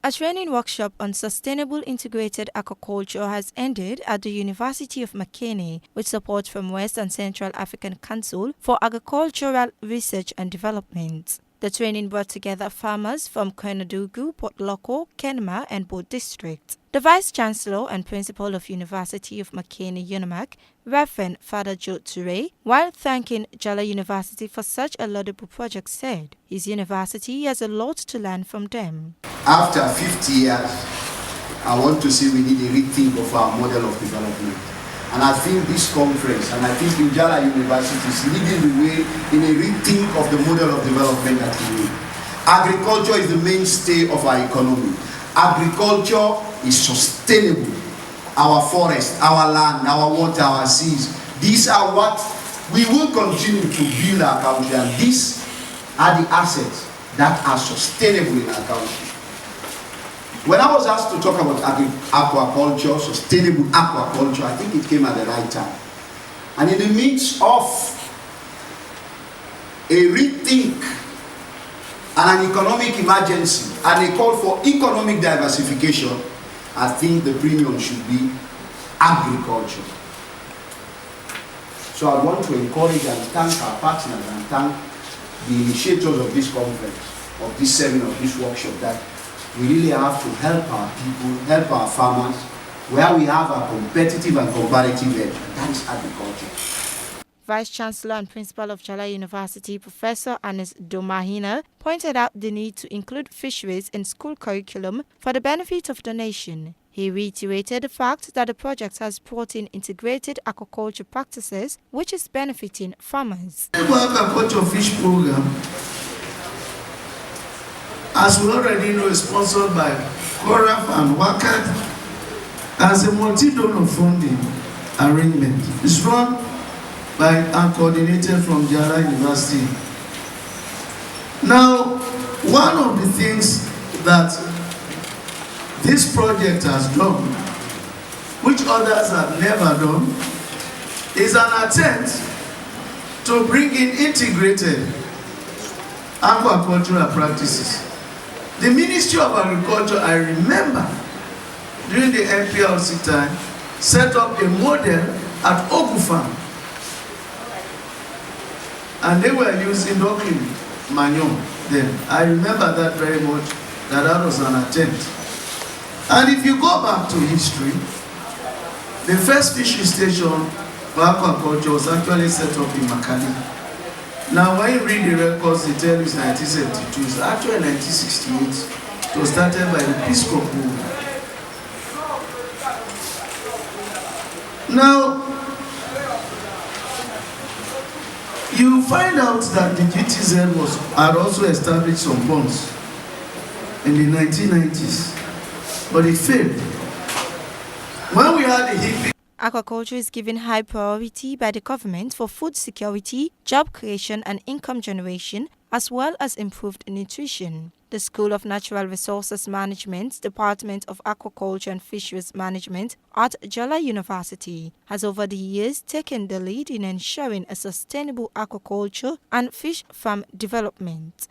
A training workshop on sustainable integrated aquaculture has ended at the University of Makeni with support from West and Central African Council for Agricultural Research and Development. The training brought together farmers from Koinadugu, Port Loko, Kenema, and Boot District. The Vice Chancellor and Principal of University of Makeni, UNIMAC, Reverend Father Joe Ture, while thanking Jala University for such a laudable project, said his university has a lot to learn from them. After 50 years, I want to say we need a rethink of our model of development. And I think this conference, and I think Ujala University is leading the way in a rethink of the model of development that we need. Agriculture is the mainstay of our economy. Agriculture is sustainable. Our forest, our land, our water, our seas. These are what we will continue to build our country, and these are the assets that are sustainable in our country. When I was asked to talk about aquaculture, sustainable aquaculture, I think it came at the right time. And in the midst of a rethink and an economic emergency and a call for economic diversification, I think the premium should be agriculture. So I want to encourage and thank our partners and thank the initiators of this conference, of this seminar, of this workshop, that we really have to help our people, help our farmers, where we have a competitive and comparative edge, and that is agriculture. Vice Chancellor and Principal of Jala University, Professor Anis Domahina, pointed out the need to include fisheries in school curriculum for the benefit of the nation. He reiterated the fact that the project has brought in integrated aquaculture practices, which is benefiting farmers. The aquaculture fish program, as we already know, is sponsored by CORAF and WACAD as a multi-donor funding arrangement. It's run by and coordinated from Jala University. Now, one of the things that this project has done, which others have never done, is an attempt to bring in integrated aquacultural practices. The Ministry of Agriculture, I remember, during the NPLC time, set up a model at Ogu Farm. And they were using donkey manure then. I remember that very much, that was an attempt. And if you go back to history, the first fishing station for aquaculture was actually set up in Makani. Now, when you read the records, they tell you it's 1972. It's actually 1968. It was started by the Peace Corps movement. Now, you find out that the GTZ had also established some ponds in the 1990s, but it failed. When we had the hippie, Aquaculture is given high priority by the government for food security, job creation and income generation, as well as improved nutrition. The School of Natural Resources Management, Department of Aquaculture and Fisheries Management at Jala University has over the years taken the lead in ensuring a sustainable aquaculture and fish farm development.